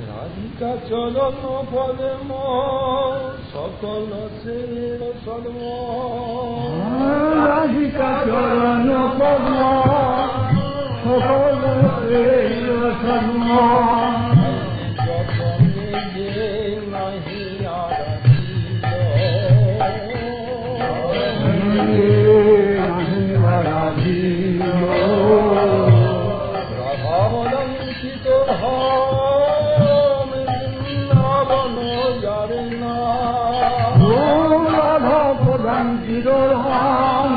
রাধিকা চরণ পদ্ম সকল শ্রেণীর সদ্ম, রাধিকা চরণ পদ্ম সকল শ্রেণীর সদ্ম, যতনে যে নাহি আরাধিল, রাধাবলঙ্কিত বৃন্দাবন যারে না, রাধা প্রধান চিরধাম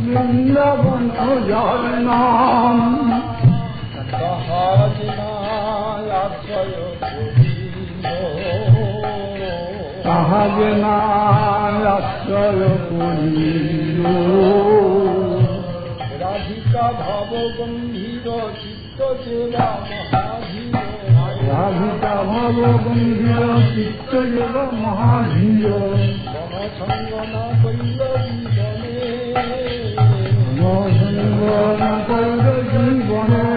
বৃন্দাবন যার নাম, তাহার নাই আশ্রয় করিল, তাহার নাই আশ্রয় করিল, রাধিকা ভাব গম্ভীর চিত্ত সেবা মহাধীর, রাধিকা ভাব গম্ভীর চিত্ত যোগ মহাধীর, মনসঙ্গ না কইল জীবনে, মনসঙ্গ না কইল জীবনে,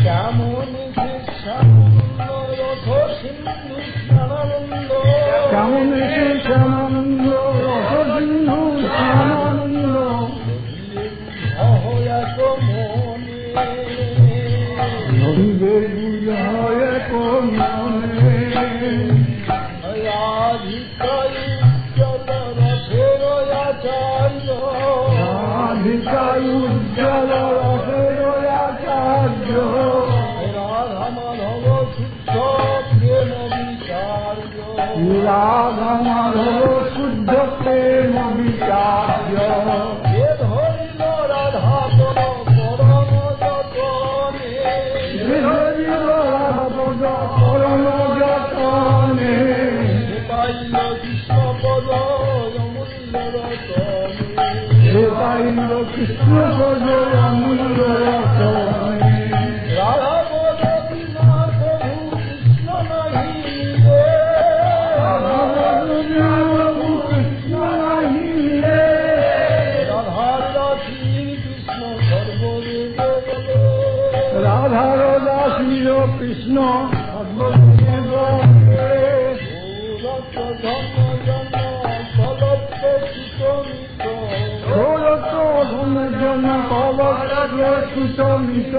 কেমন সে শ্যামানন্দ রথ সিন্ধু স্নানানন্দ, কেমন সে শ্যামানন্দ রস সিন্ধু শ্যামানন্দ, এক মনে, নবীদের বুঝায় কোন মনে, রাধিকা উজ্জ্বল রথের আচার্য, রাধিকা উজ্জ্বল রসের আচার্য, রাধা মাধব শুদ্ধ প্রেম বিচার্য, রাধা মাধব শুদ্ধ প্রেম বিচার্য, এ ধরিল রাধা পরম যতনে, রাধাপদ পরম যতনে, পাইল কৃষ্ণ পদ অমূল্য রতনে, হে পাইল কৃষ্ণ পদ অমূল্য রতনে, রাধা পদ বিনা প্রভু কৃষ্ণ নাহি রে, কৃষ্ণ নাহি রে, রাধার দাসীর কৃষ্ণ সর্বদেবে বলে, রাধার দাসীর কৃষ্ণ সর্বদেবে বলে, সৌরভ ধর্ম জন্ম ফলত্ব সুতমিত, ষোড়শ ধন কবচ সুতমিত,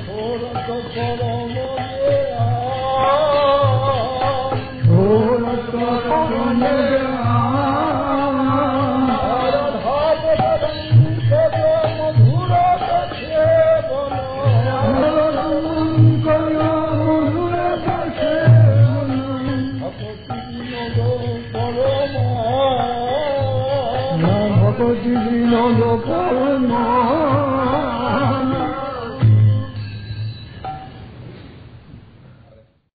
ষোড়শ পরম ষোড়শ পরম মধুর কাছে বল, ভগতি বিনোদ পরম